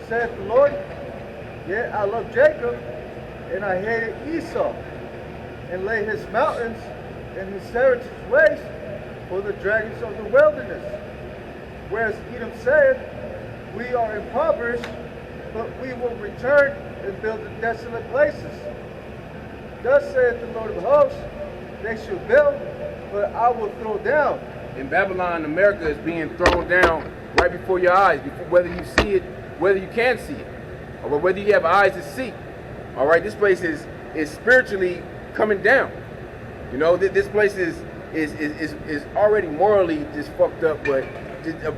saith the Lord, yet I love Jacob, and I hated Esau, and laid his mountains and his heritage waste for the dragons of the wilderness. Whereas Edom said, we are impoverished, but we will return and build the desolate places. Thus saith the Lord of hosts, they shall build, but I will throw down. In Babylon, America is being thrown down right before your eyes, whether you see it, whether you can see it, or whether you have eyes to see. All right, this place is spiritually coming down. You know, this place is already morally just fucked up, but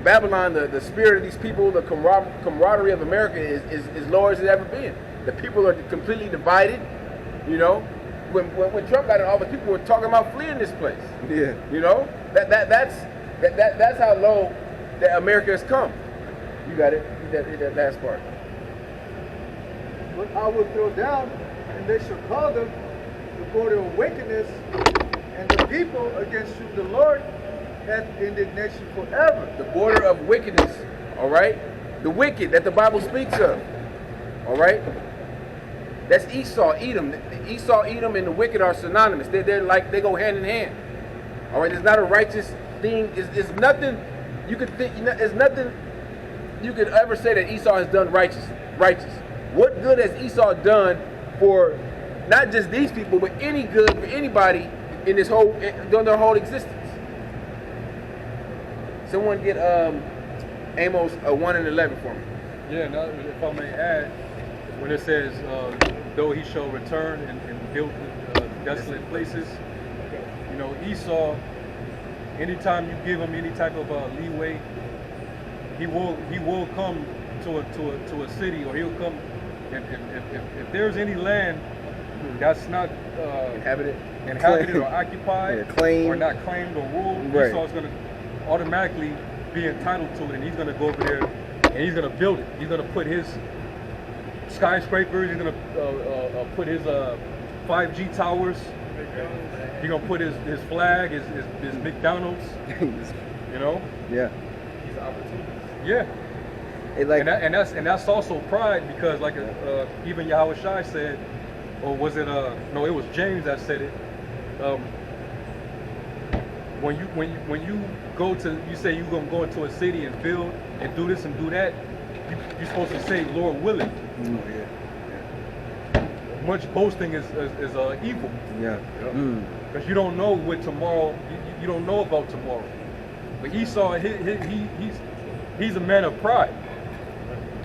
Babylon, the spirit of these people, the camaraderie of America is lower as it's ever been. The people are completely divided. You know, when Trump got in office, people were talking about fleeing this place. Yeah. You know, that's how low that America has come. You got it. That last part. But I will throw down, and they shall call them the border of wickedness, and the people against whom the Lord hath indignation forever. The border of wickedness. All right. The wicked that the Bible speaks of. All right. That's Esau, Edom. Esau, Edom, and the wicked are synonymous. They're like, they go hand in hand. All right, it's not a righteous thing. It's nothing you could think. It's nothing you could ever say that Esau has done righteous. What good has Esau done for not just these people, but any good for anybody in this whole during their whole existence? Someone get Amos 1:11 for me. Yeah, now, if I may add, when it says, though he shall return and build desolate places, you know, Esau, anytime you give him any type of leeway, he will come to a city, or he'll come, if there's any land that's not inhabited or occupied, or not claimed or ruled, right, Esau's going to automatically be entitled to it, and he's going to go over there and he's going to build it. He's going to put his skyscrapers, he's going to put his 5G towers, he's going to put his flag, his McDonald's, you know? Yeah. He's an opportunist. Yeah. Like, and that's also pride, because like even Yahweh Shai said, or was it no, it was James that said it. When you go to, you say you're gonna go into a city and build and do this and do that, you're supposed to say Lord willing. Much boasting is evil. Yeah. Because you don't know what tomorrow. You don't know about tomorrow. But Esau, he's a man of pride.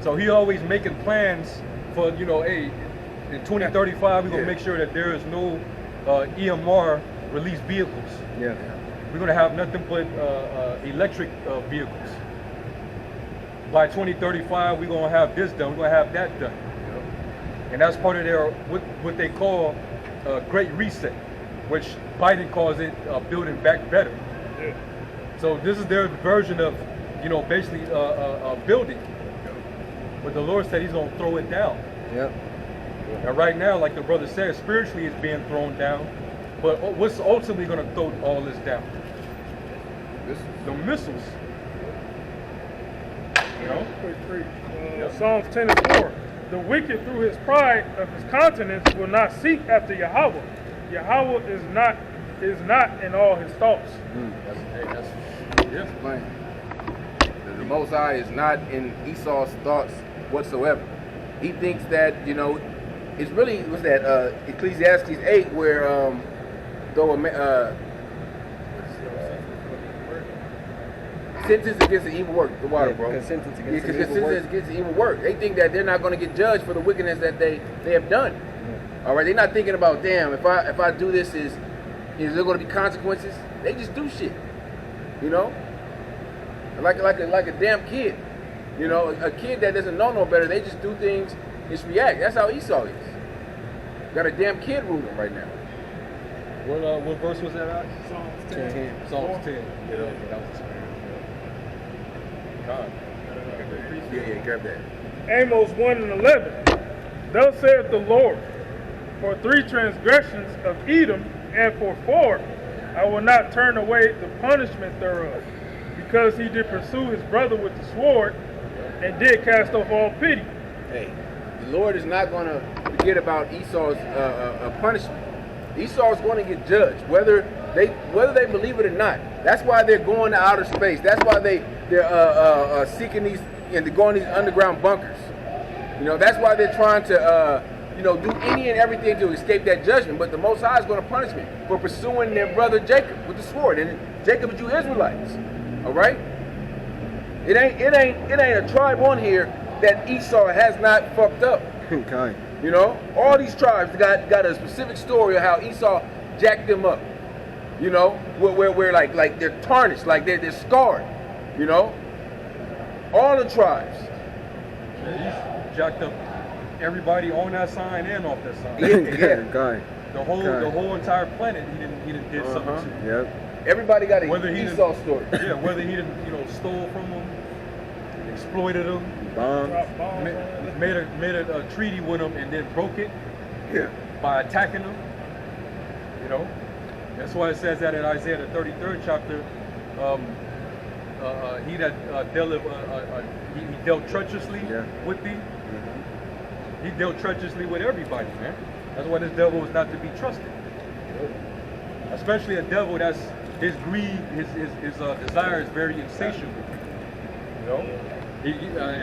So he always making plans for, you know, hey, in 2035 we're gonna make sure that there is no EMR released vehicles. Yeah. We're gonna have nothing but electric vehicles. By 2035 we're gonna have this done. We're gonna have that done. And that's part of their what they call Great Reset, which Biden calls it building back better. Yeah. So this is their version of, you know, basically building. But the Lord said He's gonna throw it down. Yep. And right now, like the brother said, spiritually it's being thrown down. But what's ultimately gonna throw all this down? The missiles. You know? Psalms 10:4. The wicked through his pride of his countenance will not seek after Yahweh. Yahweh is not in all his thoughts. That's plain. The Most High is not in Esau's thoughts whatsoever. He thinks that, you know, it's really, what's that, Ecclesiastes 8, where sentence against the evil work, the water, bro. Sentence against the evil work. They think that they're not going to get judged for the wickedness that they have done. All right, they're not thinking about, damn, if I do this, is there going to be consequences? They just do shit, you know, like a damn kid, you know, a kid that doesn't know no better. They just do things, just react. That's how Esau is. Got a damn kid ruling right now. What verse was that at? Psalms 10. Psalms 10. Yeah, that was God. Yeah, grab that. Amos 1:11. Thus saith the Lord, for 3 transgressions of Edom, and for 4, I will not turn away the punishment thereof, because he did pursue his brother with the sword, and did cast off all pity. Hey, the Lord is not going to forget about Esau's punishment. Esau is going to get judged, whether they believe it or not. That's why they're going to outer space. That's why they're seeking these and they're going to these underground bunkers. You know, that's why they're trying to do any and everything to escape that judgment. But the Most High is going to punish me for pursuing their brother Jacob with the sword. And Jacob is you Israelites. All right. It ain't a tribe on here that Esau has not fucked up. Okay. You know, all these tribes got a specific story of how Esau jacked them up. You know, where like they're tarnished, like they're scarred. You know, all the tribes. Yeah, he's jacked up everybody on that sign and off that sign. Yeah. Okay. The whole entire planet, he didn't did something to. Yep. Everybody got Whether an he Esau story. Yeah, whether he didn't, stole from them, exploited them, Bombs. Drop bombs on it. made a treaty with them, and then broke it Yeah. by attacking them. You know, that's why it says that in Isaiah the 33rd chapter. He that he dealt treacherously with thee. He dealt treacherously with everybody, man. That's why this devil is not to be trusted. Especially a devil that's his greed, his desire is very insatiable. You know,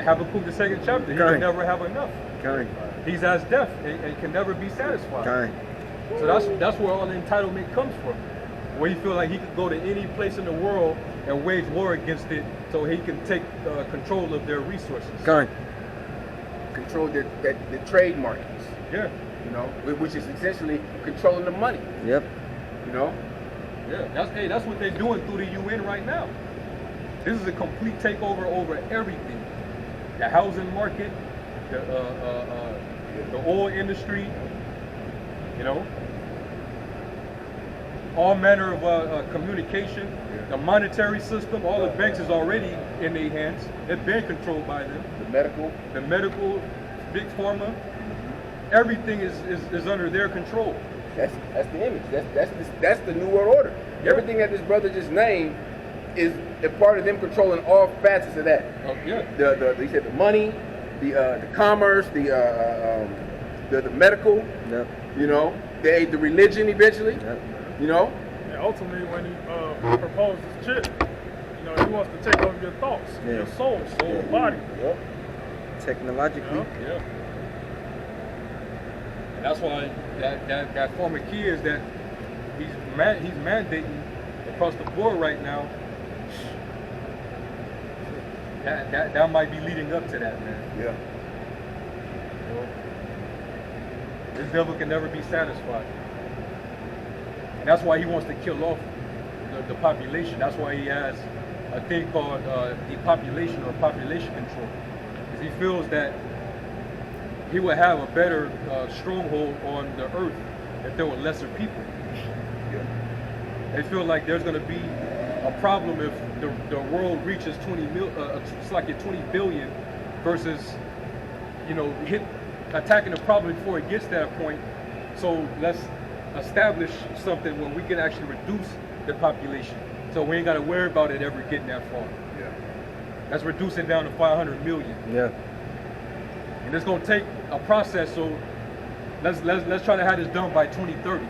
Habakkuk the 2nd chapter, he can never have enough. Okay. He's as deaf and can never be satisfied. Okay. So that's where all the entitlement comes from. Where he feel like he could go to any place in the world and wage war against it, so he can take control of their resources. Okay. Control the trade markets. Yeah. You know, which is essentially controlling the money. Yep. You know. Yeah. That's what they're doing through the UN right now. This is a complete takeover over everything. The housing market, the oil industry, you know, all manner of communication, the monetary system, all the banks is already in their hands. It's been controlled by them. The medical, big pharma, everything is under their control. That's the image. That's the new world order. Yeah. Everything that this brother just named is a part of them controlling all facets of that. Yeah. He said the money, the commerce, the medical. Yep. You know, the religion eventually. Yep. You know. And ultimately, when he proposed this chip, he wants to take over your thoughts, your soul, body. Yep. Technologically. Yeah. And that's why that former key is that he's mandating across the board right now. That might be leading up to that, man. Yeah. You know? This devil can never be satisfied. And that's why he wants to kill off the population. That's why he has a thing called depopulation or population control. Because he feels that he would have a better stronghold on the earth if there were lesser people. Yeah. They feel like there's going to be a problem if the world reaches 20 billion versus, attacking the problem before it gets to that point. So let's establish something where we can actually reduce the population. So we ain't got to worry about it ever getting that far. Yeah. Let's reduce it down to 500 million. Yeah. And it's going to take a process. So let's try to have this done by 2030.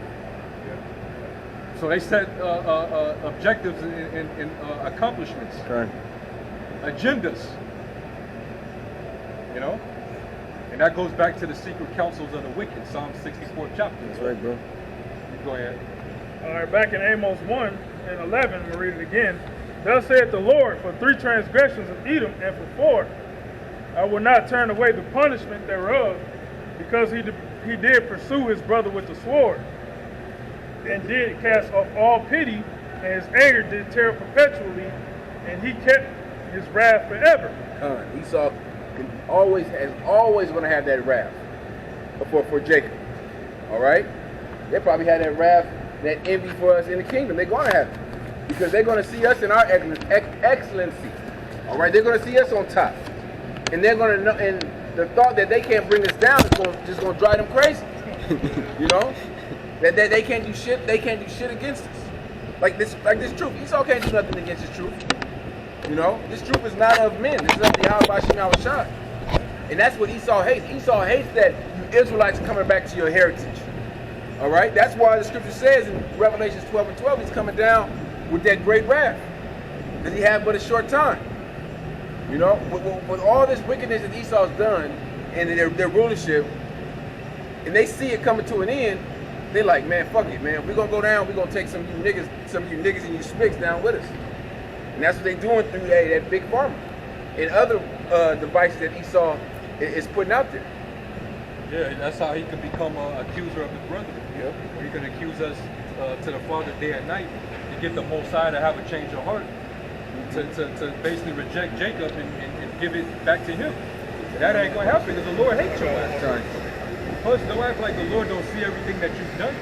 So they set objectives and accomplishments, Okay. agendas, and that goes back to the secret counsels of the wicked, Psalm 64th chapter. That's right, bro. Go ahead. All right, back in Amos 1 and 11, we'll read it again. Thus saith the Lord, for 3 transgressions of Edom, and for 4, I will not turn away the punishment thereof, because he did pursue his brother with the sword, and did cast off all pity, and his anger did tear perpetually, and he kept his wrath forever. Esau is always going to have that wrath for Jacob. All right? They probably had that wrath, that envy for us in the kingdom. They're going to have it because they're going to see us in our excellency. All right? They're going to see us on top, and they're going to know. And the thought that they can't bring us down is just going to drive them crazy. That they can't do shit. They can't do shit against us. Like this truth. Esau can't do nothing against his truth. You know, this truth is not of men. This is of the Yahweh Shemel Shai. And that's what Esau hates. Esau hates that you Israelites are coming back to your heritage. All right? That's why the scripture says in Revelations 12 and 12, he's coming down with that great wrath. Because he had but a short time. You know, with all this wickedness that Esau's done and their rulership, and they see it coming to an end, they're like, man, fuck it, man. If we're gonna go down, we're gonna take some of you niggas and you spicks down with us. And that's what they're doing through that big pharma and other devices that Esau is putting out there. Yeah, that's how he can become an accuser of his brother. Yeah. Where he can accuse us to the Father day and night to get the Most High to have a change of heart, to basically reject Jacob and give it back to him. That ain't gonna happen because the Lord hates your ass. Right. Plus, don't act like the Lord don't see everything that you've done.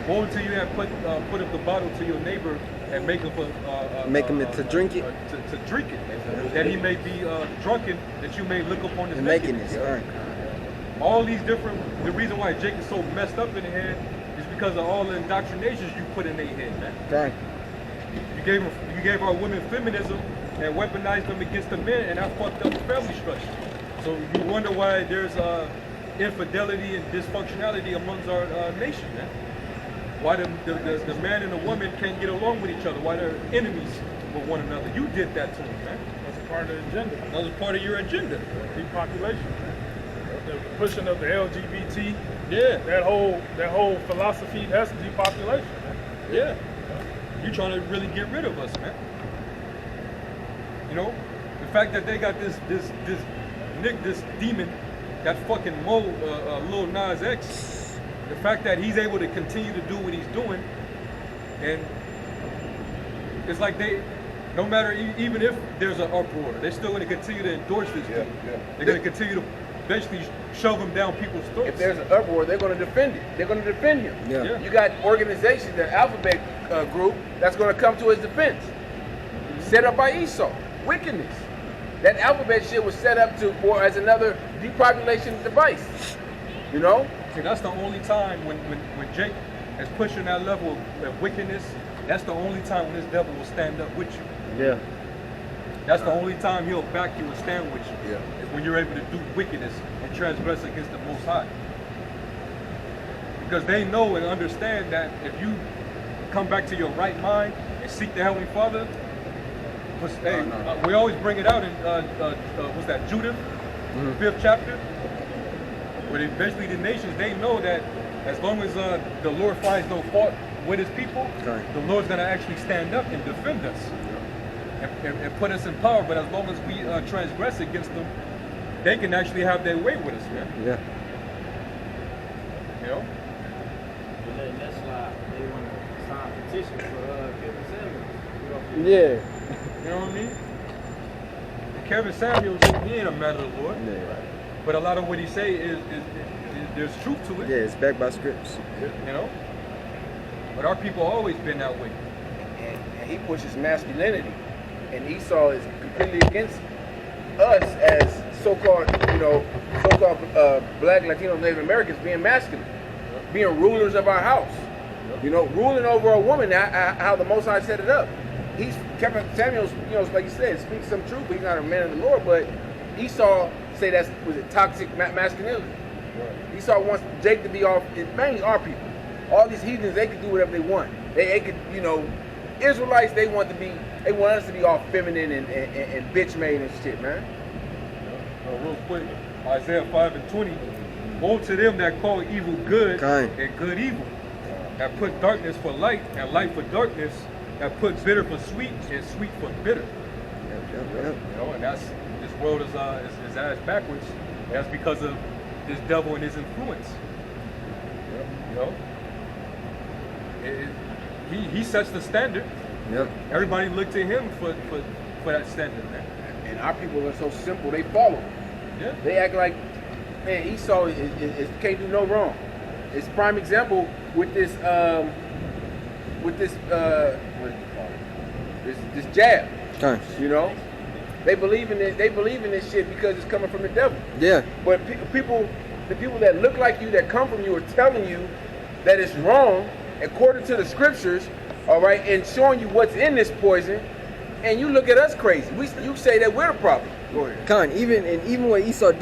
Woe until you have put up the bottle to your neighbor and make him to drink it. To drink it, that he may be drunken, that you may look upon his And making nakedness. it. Right. All these different, the reason why Jake is so messed up in the head is because of all the indoctrinations you put in their head, man. Right. You gave our women feminism and weaponized them against the men, and that fucked up the family structure. So you wonder why there's infidelity and dysfunctionality amongst our nation, man. Why the man and the woman can't get along with each other, why they're enemies with one another. You did that to them, man. That's a part of the agenda. That was part of your agenda. Depopulation. The pushing of the LGBT. Yeah. That whole philosophy, that's depopulation. Yeah. You're trying to really get rid of us, man. You know? The fact that they got this demon, that fucking Lil Nas X, the fact that he's able to continue to do what he's doing, and it's like no matter, even if there's an uproar, they're still going to continue to endorse this dude. Yeah. They're going to continue to basically shove him down people's throats. If there's an uproar, they're going to defend it. They're going to defend him. Yeah. You got organizations, the Alphabet group, that's going to come to his defense. Set up by Esau. Wickedness. That Alphabet shit was set up as another depopulation device. You know? See, that's the only time when Jake is pushing that level of wickedness, that's the only time when this devil will stand up with you. Yeah. That's the only time he'll back you and stand with you. Yeah. Is when you're able to do wickedness and transgress against the Most High. Because they know and understand that if you come back to your right mind and seek the Heavenly Father, we always bring it out in what's that, Judith, 5th chapter, where basically the nations, they know that as long as the Lord finds no fault with his people, Right. the Lord's going to actually stand up and defend us and put us in power. But as long as we transgress against them, they can actually have their way with us, man. Yeah. You know? But letting that slide, they want to sign a petition for Kevin Samuels. Yeah. You know what I mean? And Kevin Samuels, he ain't a man of the Lord. Yeah. But a lot of what he say is there's truth to it. Yeah, it's backed by scripts. You know? But our people always been that way. And he pushes masculinity. And Esau is completely against us as so-called black, Latino, Native Americans being masculine. Being rulers of our house. You know, ruling over a woman, how the Most High set it up. Kevin Samuels, you know, like you said, speaks some truth, but he's not a man of the Lord. But Esau say was it toxic masculinity? Right. Esau wants Jake to be off. Mainly our people. All these heathens, they can do whatever they want. They could, you know, Israelites, they want us to be all feminine and bitch made and shit, man. Real quick, Isaiah 5 and 20. Woe to them that call evil good and good evil, that put darkness for light and light for darkness, that put bitter for sweet and sweet for bitter. Yep. You know, and this world is ass backwards. That's because of this devil and his influence. You know, he sets the standard. Yep. Everybody look to him for that standard, man. And our people are so simple, they follow. Yeah. They act like, man, Esau can't do no wrong. It's prime example with this what do you call it? This jab. You know, they believe in it. They believe in this shit because it's coming from the devil. Yeah. But the people that look like you, that come from you, are telling you that it's wrong according to the scriptures. All right, and showing you what's in this poison. and you look at us crazy. You say that we're the problem. Go ahead. Con, even what Esau did.